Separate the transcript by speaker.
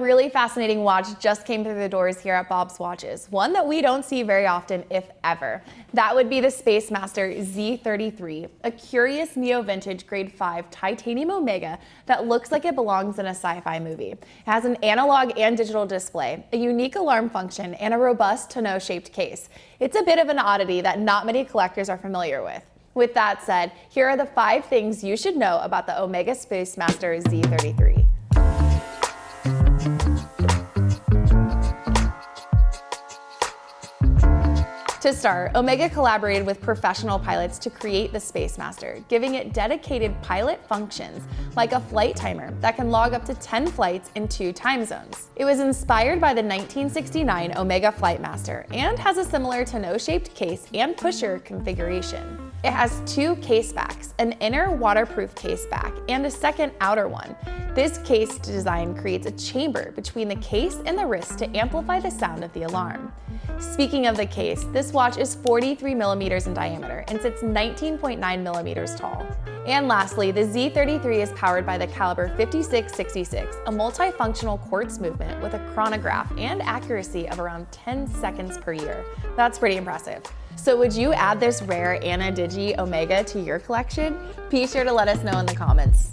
Speaker 1: really fascinating watch just came through the doors here at Bob's Watches, one that we don't see very often, if ever. That would be the Speedmaster Z-33, a curious neo-vintage grade 5 titanium Omega that looks like it belongs in a sci-fi movie. It has an analog and digital display, a unique alarm function, and a robust tonneau-shaped case. It's a bit of an oddity that not many collectors are familiar with. With that said, here are the 5 things you should know about the Omega Spacemaster Z-33. To start, Omega collaborated with professional pilots to create the Speedmaster, giving it dedicated pilot functions like a flight timer that can log up to 10 flights in 2 time zones. It was inspired by the 1969 Omega Flightmaster and has a similar tonneau-shaped case and pusher configuration. It has 2 case backs, an inner waterproof case back and a second outer one. This case design creates a chamber between the case and the wrist to amplify the sound of the alarm. Speaking of the case, this watch is 43 millimeters in diameter and sits 19.9 millimeters tall. And lastly, the Z-33 is powered by the caliber 5666, a multifunctional quartz movement with a chronograph and accuracy of around 10 seconds per year. That's pretty impressive. So would you add this rare Anna Digi Omega to your collection? Be sure to let us know in the comments.